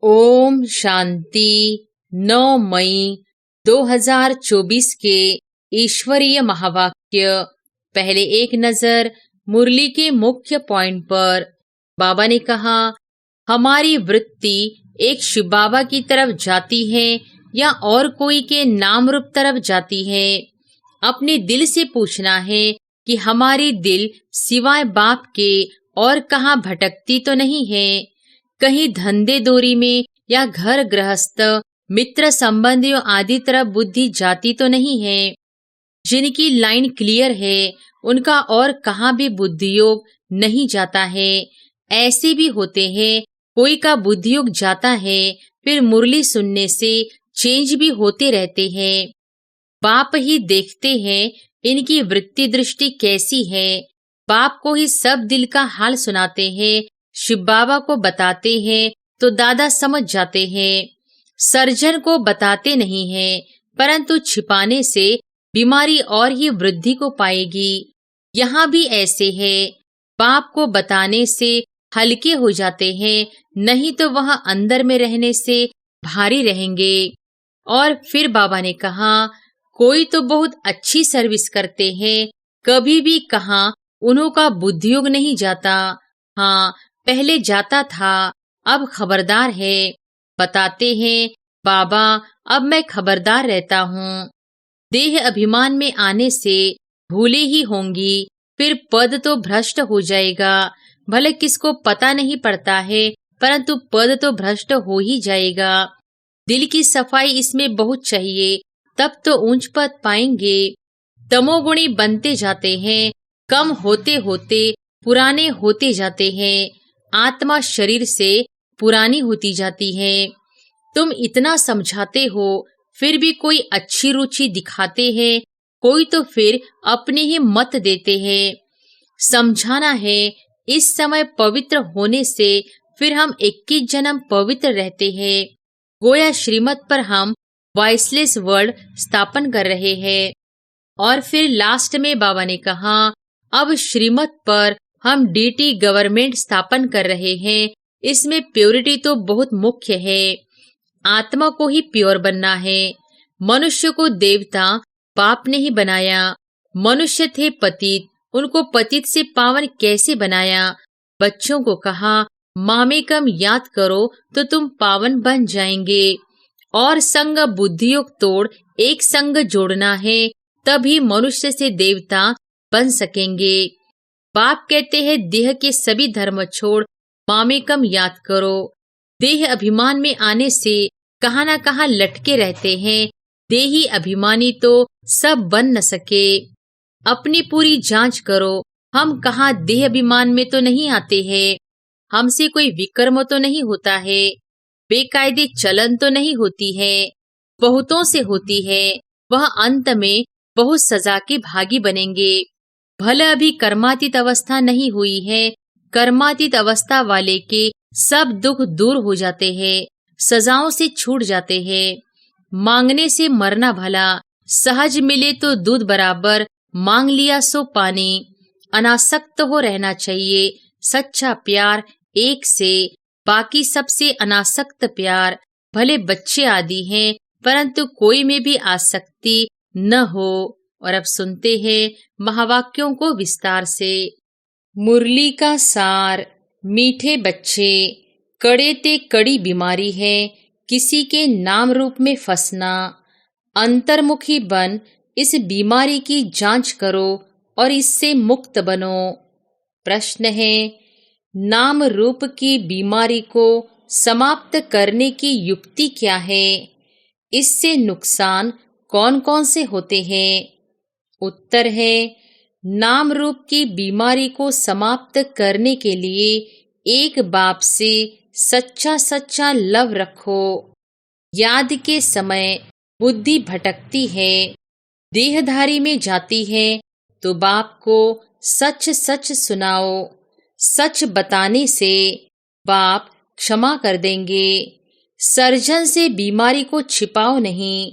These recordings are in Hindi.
ओम शांति। 9 मई 2024 के ईश्वरीय महावाक्य। पहले एक नजर मुरली के मुख्य पॉइंट पर। बाबा ने कहा, हमारी वृत्ति एक शिव बाबा की तरफ जाती है या और कोई के नाम रूप तरफ जाती है। अपने दिल से पूछना है कि हमारी दिल सिवाय बाप के और कहाँ भटकती तो नहीं है। कहीं धंधे दोरी में या घर गृहस्थ मित्र संबंधियों आदि तरफ बुद्धि जाती तो नहीं है। जिनकी लाइन क्लियर है उनका और कहाँ भी बुद्धि योग नहीं जाता है। ऐसे भी होते हैं, कोई का बुद्धि योग जाता है, फिर मुरली सुनने से चेंज भी होते रहते हैं। बाप ही देखते हैं इनकी वृत्ति दृष्टि कैसी है। बाप को ही सब दिल का हाल सुनाते हैं, शिव बाबा को बताते हैं तो दादा समझ जाते हैं। सर्जन को बताते नहीं हैं, परंतु छिपाने से बीमारी और ही वृद्धि को पाएगी। यहाँ भी ऐसे है, बाप को बताने से हल्के हो जाते हैं, नहीं तो वह अंदर में रहने से भारी रहेंगे। और फिर बाबा ने कहा, कोई तो बहुत अच्छी सर्विस करते हैं, कभी भी कहा उन्हों का बुद्धि योग नहीं जाता। हाँ, पहले जाता था, अब खबरदार है। बताते हैं, बाबा अब मैं खबरदार रहता हूँ। देह अभिमान में आने से भूले ही होंगी, फिर पद तो भ्रष्ट हो जाएगा। भले किसको पता नहीं पड़ता है, परंतु पद तो भ्रष्ट हो ही जाएगा। दिल की सफाई इसमें बहुत चाहिए, तब तो ऊंच पद पाएंगे। तमोगुणी बनते जाते हैं, कम होते होते पुराने होते जाते हैं। आत्मा शरीर से पुरानी होती जाती है। तुम इतना समझाते हो, फिर भी कोई अच्छी रुचि दिखाते हैं, कोई तो फिर अपने ही मत देते हैं। समझाना है, इस समय पवित्र होने से फिर हम 21 जन्म पवित्र रहते हैं। गोया श्रीमत पर हम वॉइसलेस वर्ड स्थापन कर रहे हैं। और फिर लास्ट में बाबा ने कहा, अब श्रीमत पर हम डीटी गवर्नमेंट स्थापन कर रहे हैं। इसमें प्योरिटी तो बहुत मुख्य है। आत्मा को ही प्योर बनना है। मनुष्य को देवता बाप ने ही बनाया। मनुष्य थे पतित, उनको पतित से पावन कैसे बनाया। बच्चों को कहा, मामेकम याद करो तो तुम पावन बन जाएंगे। और संग बुद्धि योग तोड़ एक संग जोड़ना है, तभी मनुष्य से देवता बन सकेंगे। बाप कहते हैं, देह के सभी धर्म छोड़ मामेकम याद करो। देह अभिमान में आने से कहाँ न कहाँ लटके रहते हैं। देही अभिमानी तो सब बन न सके। अपनी पूरी जांच करो, हम कहाँ देह अभिमान में तो नहीं आते हैं। हमसे कोई विकर्म तो नहीं होता है, बेकायदे चलन तो नहीं होती है। बहुतों से होती है, वह अंत में बहुत सजा के भागी बनेंगे। भले अभी कर्मातीत अवस्था नहीं हुई है, कर्मातीत अवस्था वाले के सब दुख दूर हो जाते हैं, सजाओं से छूट जाते हैं। मांगने से मरना भला, सहज मिले तो दूध बराबर, मांग लिया सो पानी। अनासक्त हो रहना चाहिए, सच्चा प्यार एक से, बाकी सबसे अनासक्त प्यार। भले बच्चे आदि हैं, परंतु कोई में भी आसक्ति न हो। और अब सुनते हैं महावाक्यों को विस्तार से। मुरली का सार। मीठे बच्चे, कड़े ते कड़ी बीमारी है किसी के नाम रूप में फंसना। अंतर्मुखी बन इस बीमारी की जांच करो और इससे मुक्त बनो। प्रश्न है, नाम रूप की बीमारी को समाप्त करने की युक्ति क्या है? इससे नुकसान कौन कौन से होते हैं? उत्तर है, नाम रूप की बीमारी को समाप्त करने के लिए एक बाप से सच्चा सच्चा लव रखो। याद के समय बुद्धि भटकती है, देहधारी में जाती है, तो बाप को सच सच सुनाओ। सच बताने से बाप क्षमा कर देंगे। सर्जन से बीमारी को छिपाओ नहीं,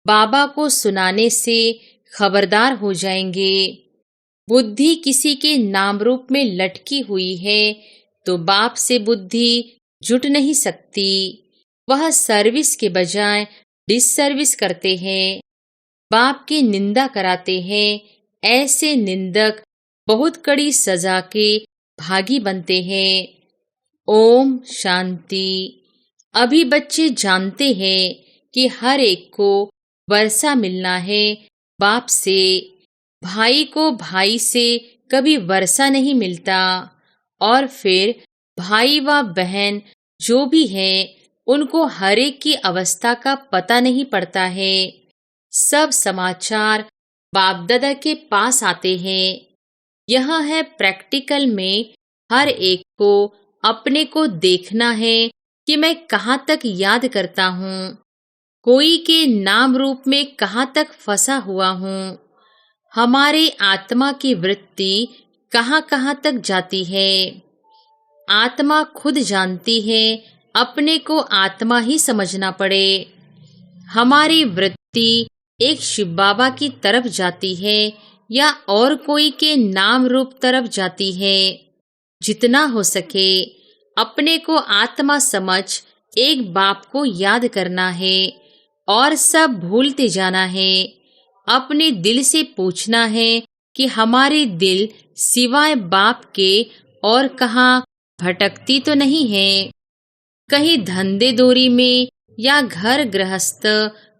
बाबा को सुनाने से खबरदार हो जाएंगे। बुद्धि किसी के नाम रूप में लटकी हुई है, तो बाप से बुद्धि जुट नहीं सकती। वह सर्विस के बजाय डिससर्विस करते हैं, बाप की निंदा कराते हैं। ऐसे निंदक बहुत कड़ी सजा के भागी बनते हैं। ओम शांति। अभी बच्चे जानते हैं कि हर एक को वर्षा मिलना है बाप से। भाई को भाई से कभी वर्षा नहीं मिलता, और फिर भाई व बहन जो भी हैं उनको हर एक की अवस्था का पता नहीं पड़ता है। सब समाचार बाप दादा के पास आते हैं। यह है प्रैक्टिकल में हर एक को अपने को देखना है कि मैं कहाँ तक याद करता हूँ, कोई के नाम रूप में कहाँ तक फंसा हुआ हूँ। हमारे आत्मा की वृत्ति कहाँ कहाँ तक जाती है। आत्मा खुद जानती है, अपने को आत्मा ही समझना पड़े। हमारी वृत्ति एक शिव बाबा की तरफ जाती है या और कोई के नाम रूप तरफ जाती है। जितना हो सके अपने को आत्मा समझ एक बाप को याद करना है और सब भूलते जाना है। अपने दिल से पूछना है कि हमारी दिल सिवाय बाप के और कहाँ भटकती तो नहीं है। कहीं धंधे दोरी में या घर गृहस्थ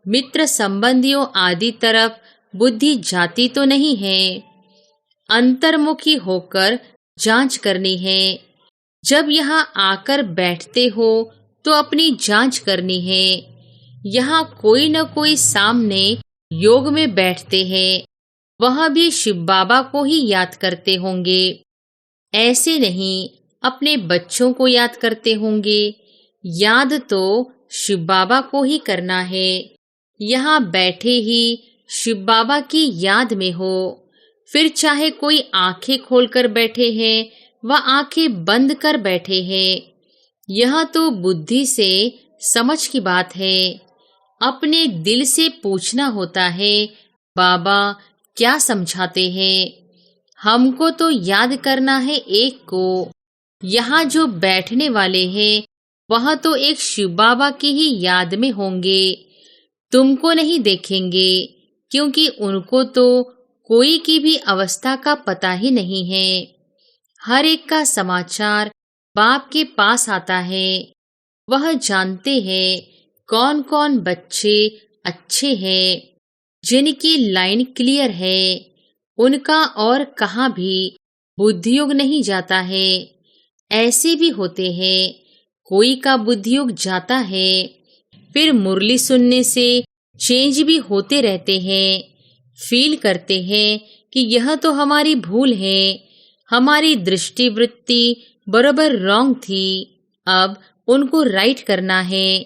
मित्र संबंधियों आदि तरफ बुद्धि जाती तो नहीं है। अंतर्मुखी होकर जांच करनी है। जब यहाँ आकर बैठते हो तो अपनी जांच करनी है। यहाँ कोई न कोई सामने योग में बैठते हैं, वह भी शिव बाबा को ही याद करते होंगे। ऐसे नहीं अपने बच्चों को याद करते होंगे। याद तो शिव बाबा को ही करना है। यहाँ बैठे ही शिव बाबा की याद में हो। फिर चाहे कोई आंखें खोलकर बैठे हैं व आंखें बंद कर बैठे हैं, यह तो बुद्धि से समझ की बात है। अपने दिल से पूछना होता है, बाबा क्या समझाते हैं। हमको तो याद करना है एक को। यहाँ जो बैठने वाले हैं वह तो एक शिव बाबा की ही याद में होंगे। तुमको नहीं देखेंगे, क्योंकि उनको तो कोई की भी अवस्था का पता ही नहीं है। हर एक का समाचार बाप के पास आता है। वह जानते हैं कौन कौन बच्चे अच्छे हैं, जिनकी लाइन क्लियर है, उनका और कहाँ भी बुद्धियोग नहीं जाता है। ऐसे भी होते हैं, कोई का बुद्धियोग जाता है, फिर मुरली सुनने से चेंज भी होते रहते हैं। फील करते हैं कि यह तो हमारी भूल है, हमारी दृष्टि वृत्ति बराबर रॉन्ग थी, अब उनको राइट करना है,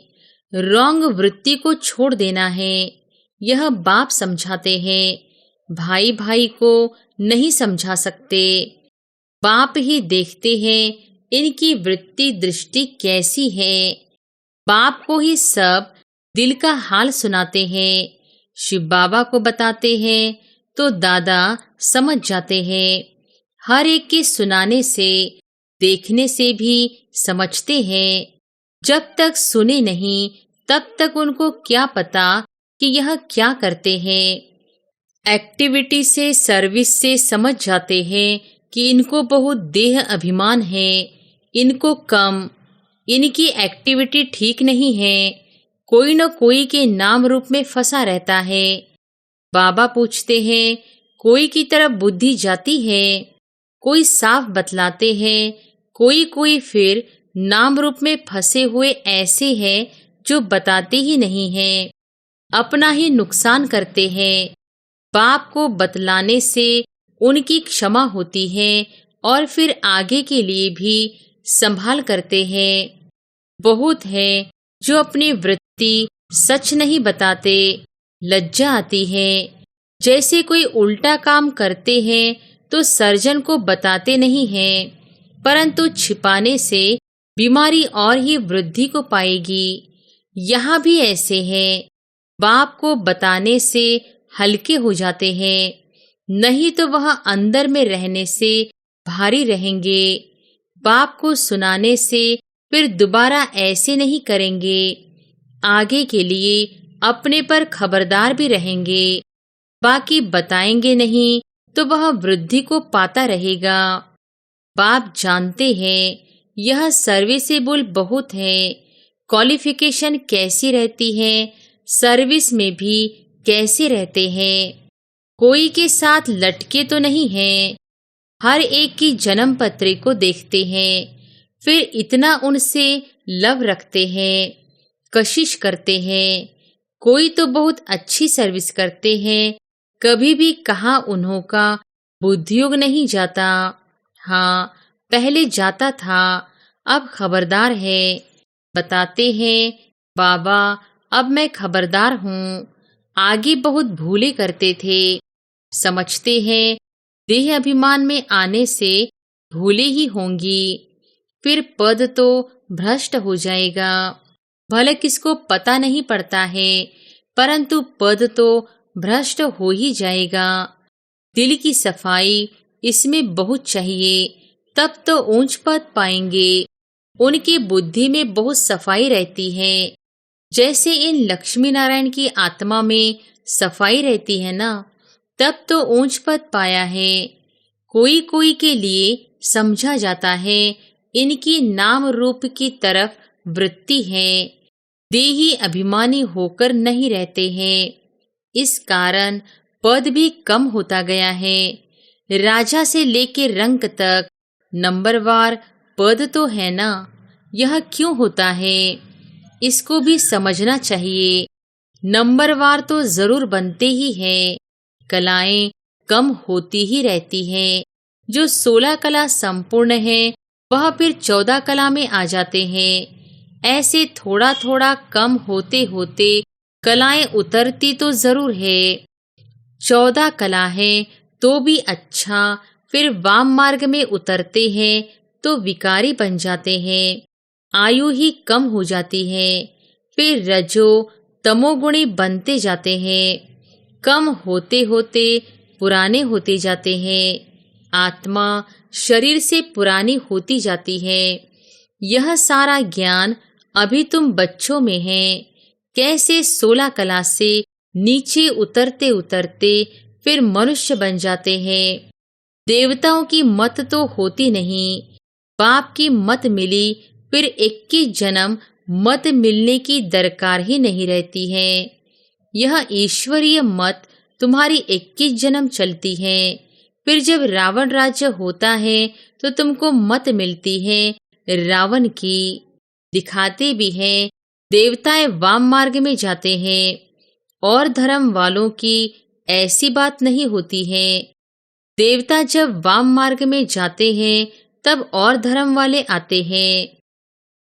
रॉन्ग वृत्ति को छोड़ देना है। यह बाप समझाते हैं, भाई भाई को नहीं समझा सकते। बाप ही देखते हैं इनकी वृत्ति दृष्टि कैसी है। बाप को ही सब दिल का हाल सुनाते हैं। शिव बाबा को बताते हैं तो दादा समझ जाते हैं। हर एक के सुनाने से देखने से भी समझते हैं। जब तक सुने नहीं तब तक उनको क्या पता कि यह क्या करते हैं। एक्टिविटी से सर्विस से समझ जाते हैं कि इनको बहुत देह अभिमान है, इनको कम, इनकी एक्टिविटी ठीक नहीं है, कोई न कोई के नाम रूप में फंसा रहता है। बाबा पूछते हैं, कोई की तरफ बुद्धि जाती है? कोई साफ बतलाते हैं, कोई कोई फिर नाम रूप में फंसे हुए ऐसे हैं जो बताते ही नहीं हैं, अपना ही नुकसान करते हैं। बाप को बतलाने से उनकी क्षमा होती है और फिर आगे के लिए भी संभाल करते हैं। बहुत है जो अपनी वृत्ति सच नहीं बताते, लज्जा आती है। जैसे कोई उल्टा काम करते हैं तो सर्जन को बताते नहीं हैं, परंतु छिपाने से बीमारी और ही वृद्धि को पाएगी। यहाँ भी ऐसे हैं, बाप को बताने से हल्के हो जाते हैं, नहीं तो वह अंदर में रहने से भारी रहेंगे। बाप को सुनाने से फिर दोबारा ऐसे नहीं करेंगे। आगे के लिए अपने पर खबरदार भी रहेंगे। बाकी बताएंगे नहीं तो वह वृद्धि को पाता रहेगा। बाप जानते हैं यह सर्विसेबल बहुत है। क्वालिफिकेशन कैसी रहती है, सर्विस में भी कैसे रहते हैं। कोई के साथ लटके तो नहीं हैं। हर एक की जन्म पत्री को देखते हैं, फिर इतना उनसे लव रखते हैं, कशिश करते हैं। कोई तो बहुत अच्छी सर्विस करते हैं, कभी भी कहाँ उन्हों का बुद्धियोग नहीं जाता। हाँ, पहले जाता था, अब खबरदार है। बताते हैं, बाबा अब मैं खबरदार हूँ। आगे बहुत भूले करते थे। समझते हैं देह अभिमान में आने से भूले ही होंगी। फिर पद तो भ्रष्ट हो जाएगा। भले किसको पता नहीं पड़ता है, परंतु पद तो भ्रष्ट हो ही जाएगा। दिल की सफाई इसमें बहुत चाहिए, तब तो ऊंच पद पाएंगे। उनकी बुद्धि में बहुत सफाई रहती है, जैसे इन लक्ष्मी नारायण की आत्मा में सफाई रहती है ना, तब तो ऊंच पद पाया है। कोई कोई के लिए समझा जाता है इनकी नाम रूप की तरफ वृत्ति है, देही अभिमानी होकर नहीं रहते हैं। इस कारण पद भी कम होता गया है। राजा से लेके रंक तक नंबरवार पद तो है ना, यह क्यों होता है, इसको भी समझना चाहिए। नंबरवार तो जरूर बनते ही हैं, कलाएं कम होती ही रहती हैं। जो 16 कला संपूर्ण है वह फिर 14 कला में आ जाते हैं। ऐसे थोड़ा थोड़ा कम होते होते कलाएं उतरती तो जरूर है। 14 कला है तो भी अच्छा, फिर वाम मार्ग में उतरते हैं तो विकारी बन जाते हैं। आयु ही कम हो जाती है, फिर रजो तमोगुणी बनते जाते हैं। कम होते होते पुराने होते जाते हैं। आत्मा शरीर से पुरानी होती जाती है। यह सारा ज्ञान अभी तुम बच्चों में है। कैसे 16 कला से नीचे उतरते उतरते फिर मनुष्य बन जाते हैं। देवताओं की मत तो होती नहीं, बाप की मत मिली, फिर 21 जन्म मत मिलने की दरकार ही नहीं रहती है। यह ईश्वरीय मत तुम्हारी 21 जन्म चलती है। फिर जब रावण राज्य होता है तो तुमको मत मिलती है रावण की। दिखाते भी हैं देवताएं वाम मार्ग में जाते हैं, और धर्म वालों की ऐसी बात नहीं होती है। देवता जब वाम मार्ग में जाते हैं तब और धर्म वाले आते हैं।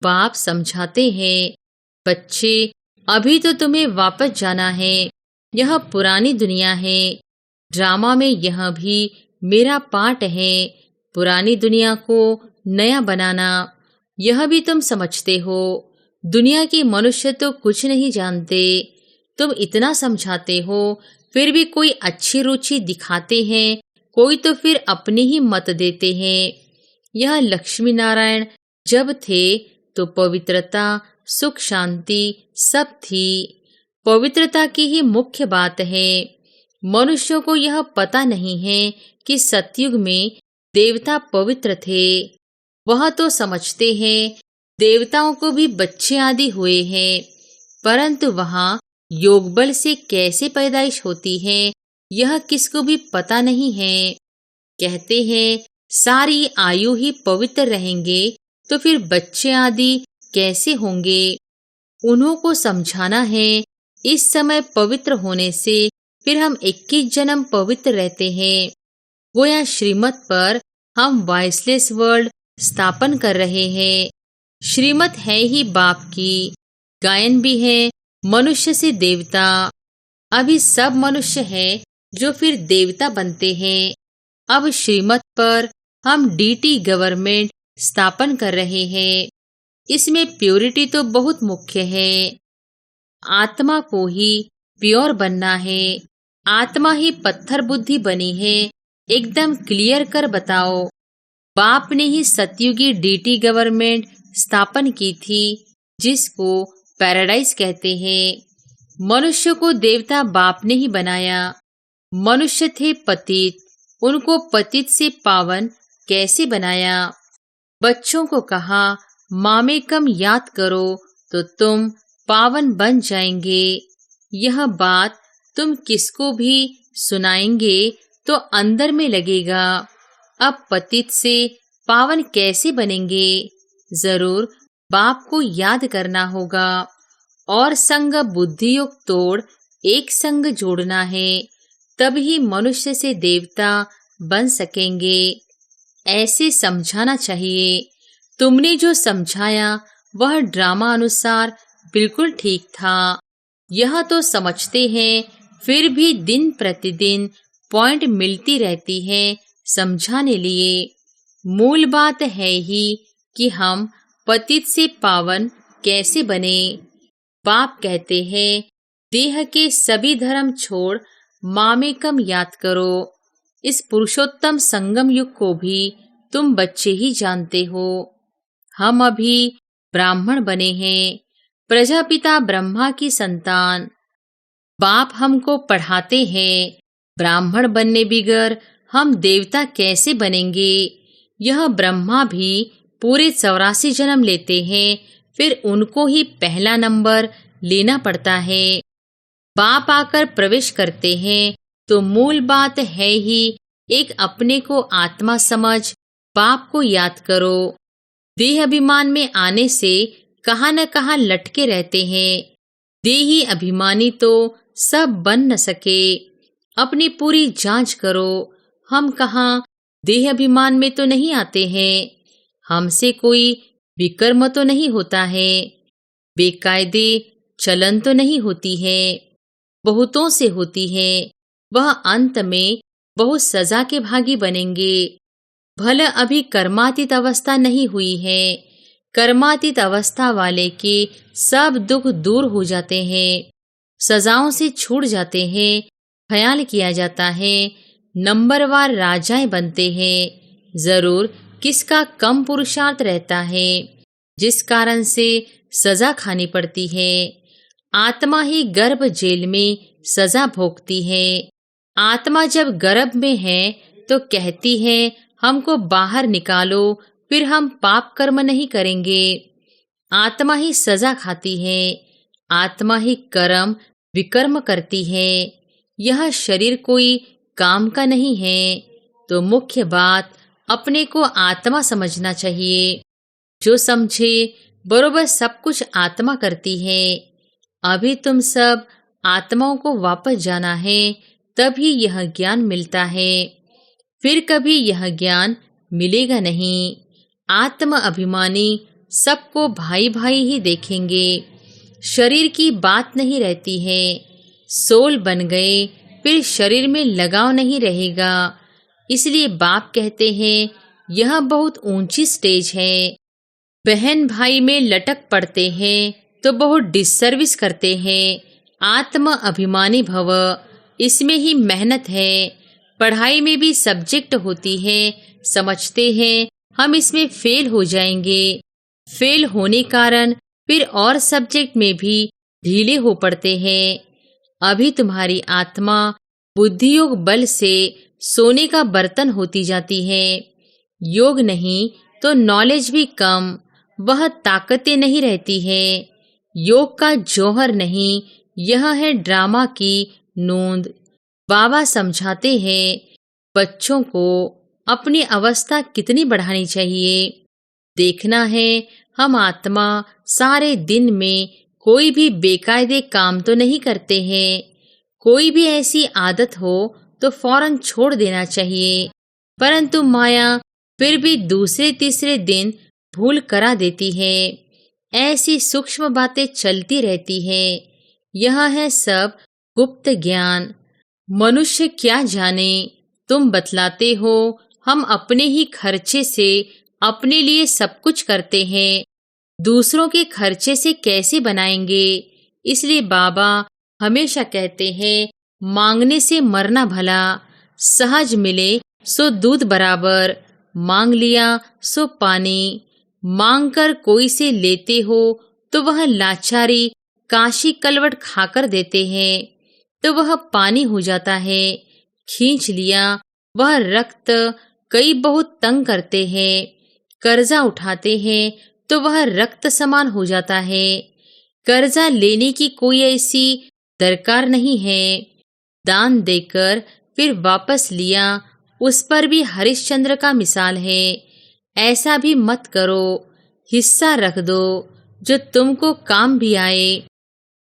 बाप समझाते हैं, बच्चे अभी तो तुम्हें वापस जाना है। यह पुरानी दुनिया है। ड्रामा में यह भी मेरा पार्ट है, पुरानी दुनिया को नया बनाना। यह भी तुम समझते हो। दुनिया के मनुष्य तो कुछ नहीं जानते। तुम इतना समझाते हो, फिर भी कोई अच्छी रुचि दिखाते हैं, कोई तो फिर अपनी ही मत देते हैं। यह लक्ष्मी नारायण जब थे तो पवित्रता, सुख, शांति सब थी। पवित्रता की ही मुख्य बात है। मनुष्यों को यह पता नहीं है कि सतयुग में देवता पवित्र थे। वह तो समझते हैं देवताओं को भी बच्चे आदि हुए हैं, परंतु वहाँ योग बल से कैसे पैदाइश होती है यह किसको भी पता नहीं है। कहते हैं सारी आयु ही पवित्र रहेंगे तो फिर बच्चे आदि कैसे होंगे। उन्हों को समझाना है इस समय पवित्र होने से फिर हम 21 जन्म पवित्र रहते हैं। वो यहाँ श्रीमत पर हम वॉइसलेस वर्ल्ड स्थापन कर रहे हैं। श्रीमत है ही बाप की, गायन भी है मनुष्य से देवता। अभी सब मनुष्य हैं जो फिर देवता बनते हैं। अब श्रीमत पर हम डीटी गवर्नमेंट स्थापन कर रहे हैं। इसमें प्योरिटी तो बहुत मुख्य है। आत्मा को ही प्योर बनना है। आत्मा ही पत्थर बुद्धि बनी है, एकदम क्लियर कर बताओ। बाप ने ही सतयुगी डीटी गवर्नमेंट स्थापन की थी, जिसको पैराडाइज कहते हैं। मनुष्य को देवता बाप ने ही बनाया। मनुष्य थे पतित, उनको पतित से पावन कैसे बनाया। बच्चों को कहा, मामे कम याद करो तो तुम पावन बन जाएंगे। यह बात तुम किसको भी सुनाएंगे तो अंदर में लगेगा। अब पतित से पावन कैसे बनेंगे? जरूर बाप को याद करना होगा और संग बुद्धि योग तोड़ एक संग जोड़ना है, तभी मनुष्य से देवता बन सकेंगे। ऐसे समझाना चाहिए। तुमने जो समझाया वह ड्रामा अनुसार बिल्कुल ठीक था। यह तो समझते हैं, फिर भी दिन प्रतिदिन पॉइंट मिलती रहती है समझाने लिए। मूल बात है ही कि हम पतित से पावन कैसे बने। बाप कहते हैं, देह के सभी धर्म छोड़ मामे कम याद करो। इस पुरुषोत्तम संगम युग को भी तुम बच्चे ही जानते हो। हम अभी ब्राह्मण बने हैं, प्रजापिता ब्रह्मा की संतान। बाप हमको पढ़ाते हैं, ब्राह्मण बनने बिगर हम देवता कैसे बनेंगे। यह ब्रह्मा भी पूरे 84 जन्म लेते हैं, फिर उनको ही पहला नंबर लेना पड़ता है। बाप आकर प्रवेश करते हैं तो मूल बात है ही एक अपने को आत्मा समझ बाप को याद करो। देह अभिमान में आने से कहाँ न कहाँ लटके रहते हैं। देही अभिमानी तो सब बन न सके। अपनी पूरी जांच करो, हम कहाँ देह अभिमान में तो नहीं आते हैं। हमसे कोई विकर्म तो नहीं होता है, बेकायदे चलन तो नहीं होती है। बहुतों से होती है, वह अंत में बहुत सजा के भागी बनेंगे। भले अभी कर्मातीत अवस्था नहीं हुई है। कर्मातीत अवस्था वाले के सब दुख दूर हो जाते हैं, सजाओं से छूट जाते हैं। ख्याल किया जाता है, नंबरवार राजाएं बनते हैं। जरूर किसका कम पुरुषार्थ रहता है, जिस कारण से सजा खानी पड़ती है। आत्मा ही गर्भ जेल में सजा भोगती है। आत्मा जब गर्भ में है तो कहती है, हमको बाहर निकालो, फिर हम पाप कर्म नहीं करेंगे। आत्मा ही सजा खाती है। आत्मा ही कर्म विकर्म करती है। यह शरीर कोई काम का नहीं है। तो मुख्य बात अपने को आत्मा समझना चाहिए। जो समझे बरोबर सब कुछ आत्मा करती है। अभी तुम सब आत्माओं को वापस जाना है, तभी यह ज्ञान मिलता है। फिर कभी यह ज्ञान मिलेगा नहीं। आत्म अभिमानी सबको भाई भाई ही देखेंगे। शरीर की बात नहीं रहती है। सोल बन गए, फिर शरीर में लगाव नहीं रहेगा। इसलिए बाप कहते हैं, यह बहुत ऊंची स्टेज है। बहन भाई में लटक पड़ते हैं तो बहुत डिससर्विस करते हैं। आत्म अभिमानी भव, इसमें ही मेहनत है। पढ़ाई में भी सब्जेक्ट होती है, समझते हैं हम इसमें फेल हो जाएंगे। फेल होने कारण फिर और सब्जेक्ट में भी ढीले हो पड़ते हैं। अभी तुम्हारी आत्मा बुद्धि योग बल से सोने का बर्तन होती जाती है। योग नहीं तो नॉलेज भी कम, वह ताकतें नहीं रहती है। योग का जौहर नहीं, यह है ड्रामा की नोंद। बाबा समझाते हैं, बच्चों को अपनी अवस्था कितनी बढ़ानी चाहिए। देखना है, हम आत्मा सारे दिन में कोई भी बेकायदे काम तो नहीं करते हैं। कोई भी ऐसी आदत हो तो फौरन छोड़ देना चाहिए, परंतु माया फिर भी दूसरे तीसरे दिन भूल करा देती है। ऐसी सूक्ष्म बातें चलती रहती है। यह है सब गुप्त ज्ञान। मनुष्य क्या जाने, तुम बतलाते हो। हम अपने ही खर्चे से अपने लिए सब कुछ करते हैं, दूसरों के खर्चे से कैसे बनाएंगे। इसलिए बाबा हमेशा कहते हैं, मांगने से मरना भला। सहज मिले सो दूध बराबर, मांग लिया सो पानी। मांगकर कोई से लेते हो तो वह लाचारी काशी कलवट खाकर देते हैं तो वह पानी हो जाता है। खींच लिया वह रक्त कई बहुत तंग करते हैं। कर्जा उठाते हैं तो वह रक्त समान हो जाता है। कर्जा लेने की कोई ऐसी दरकार नहीं है। दान देकर फिर वापस लिया, उस पर भी हरिश्चंद्र का मिसाल है। ऐसा भी मत करो, हिस्सा रख दो जो तुमको काम भी आए।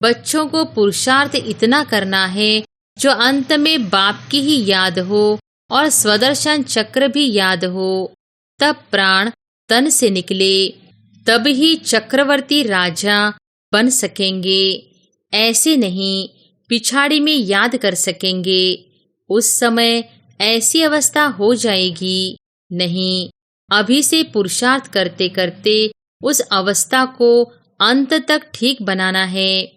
बच्चों को पुरुषार्थ इतना करना है जो अंत में बाप की ही याद हो और स्वदर्शन चक्र भी याद हो। तब प्राण तन से निकले, तब ही चक्रवर्ती राजा बन सकेंगे। ऐसे नहीं पिछाड़ी में याद कर सकेंगे। उस समय ऐसी अवस्था हो जाएगी। नहीं, अभी से पुरुषार्थ करते करते उस अवस्था को अंत तक ठीक बनाना है।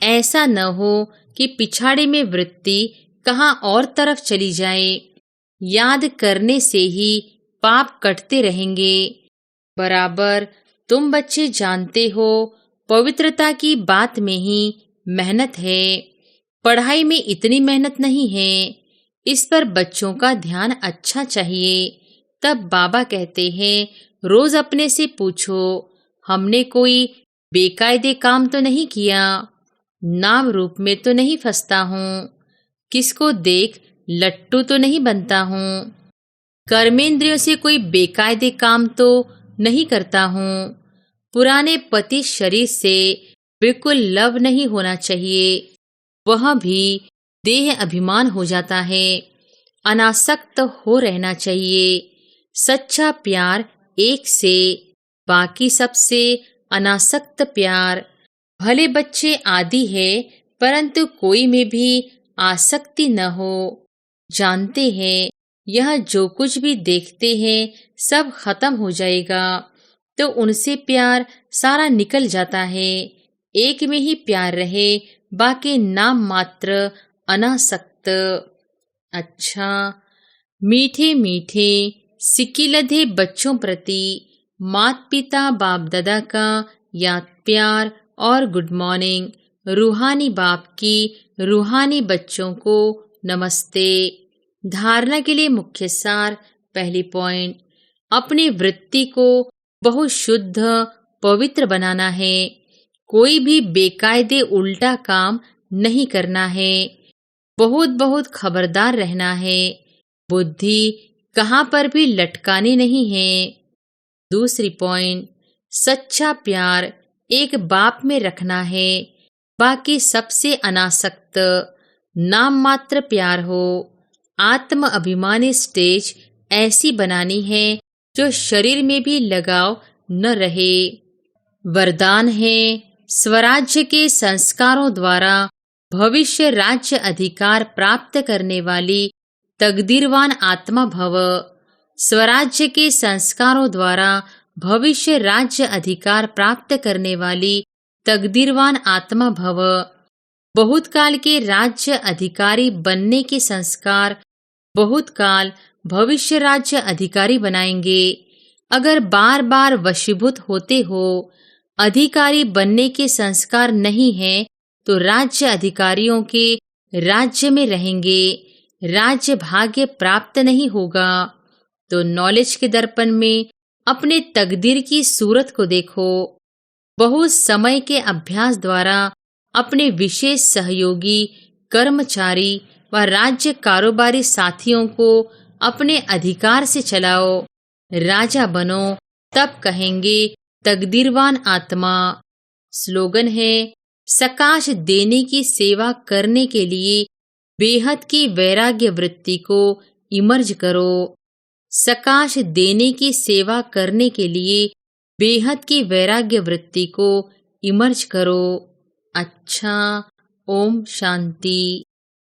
ऐसा न हो कि पिछाड़ी में वृत्ति कहाँ और तरफ चली जाए। याद करने से ही पाप कटते रहेंगे। बराबर तुम बच्चे जानते हो, पवित्रता की बात में ही मेहनत है, पढ़ाई में इतनी मेहनत नहीं है। इस पर बच्चों का ध्यान अच्छा चाहिए। तब बाबा कहते हैं, रोज अपने से पूछो, हमने कोई बेकायदे काम तो नहीं किया, नाम रूप में तो नहीं फंसता हूँ, किसको देख लट्टू तो नहीं बनता हूँ, कर्मेंद्रियों से कोई बेकायदे काम तो नहीं करता हूँ। पुराने पति शरीर से बिल्कुल लव नहीं होना चाहिए, वह भी देह अभिमान हो जाता है। अनासक्त हो रहना चाहिए। सच्चा प्यार एक से, बाकी सबसे अनासक्त प्यार। भले बच्चे आदि है, परंतु कोई में भी आसक्ति न हो। जानते हैं यह जो कुछ भी देखते हैं सब खत्म हो जाएगा, तो उनसे प्यार सारा निकल जाता है। एक में ही प्यार रहे, बाकी नाम मात्र अनासक्त। अच्छा, मीठे मीठे सिकिलधे बच्चों प्रति माता पिता बाप दादा का याद प्यार और गुड मॉर्निंग। रूहानी बाप की रूहानी बच्चों को नमस्ते। धारणा के लिए मुख्य सार। पहली पॉइंट, अपनी वृत्ति को बहुत शुद्ध पवित्र बनाना है। कोई भी बेकायदे उल्टा काम नहीं करना है। बहुत बहुत खबरदार रहना है। बुद्धि कहाँ पर भी लटकानी नहीं है। दूसरी पॉइंट, सच्चा प्यार एक बाप में रखना है, बाकी सबसे अनासक्त नाम मात्र प्यार हो। आत्म अभिमानी स्टेज ऐसी बनानी है जो शरीर में भी लगाव न रहे। वरदान है, स्वराज्य के संस्कारों द्वारा भविष्य राज्य अधिकार प्राप्त करने वाली तकदीरवान आत्मा भव। स्वराज्य के संस्कारों द्वारा भविष्य राज्य अधिकार प्राप्त करने वाली तकदीरवान आत्मा भव। बहुत काल के राज्य अधिकारी बनने के संस्कार बहुत काल भविष्य राज्य अधिकारी बनाएंगे। अगर बार बार वशीभूत होते हो, अधिकारी बनने के संस्कार नहीं है, तो राज्य अधिकारियों के राज्य में रहेंगे, राज्य भाग्य प्राप्त नहीं होगा। तो नॉलेज के दर्पण में अपने तकदीर की सूरत को देखो। बहुत समय के अभ्यास द्वारा अपने विशेष सहयोगी, कर्मचारी व राज्य कारोबारी साथियों को अपने अधिकार से चलाओ। राजा बनो, तब कहेंगे तकदीरवान आत्मा। स्लोगन है, सकाश देने की सेवा करने के लिए बेहद की वैराग्य वृत्ति को इमर्ज करो। सकाश देने की सेवा करने के लिए बेहद की वैराग्य वृत्ति को इमर्ज करो। अच्छा, ओम शांति।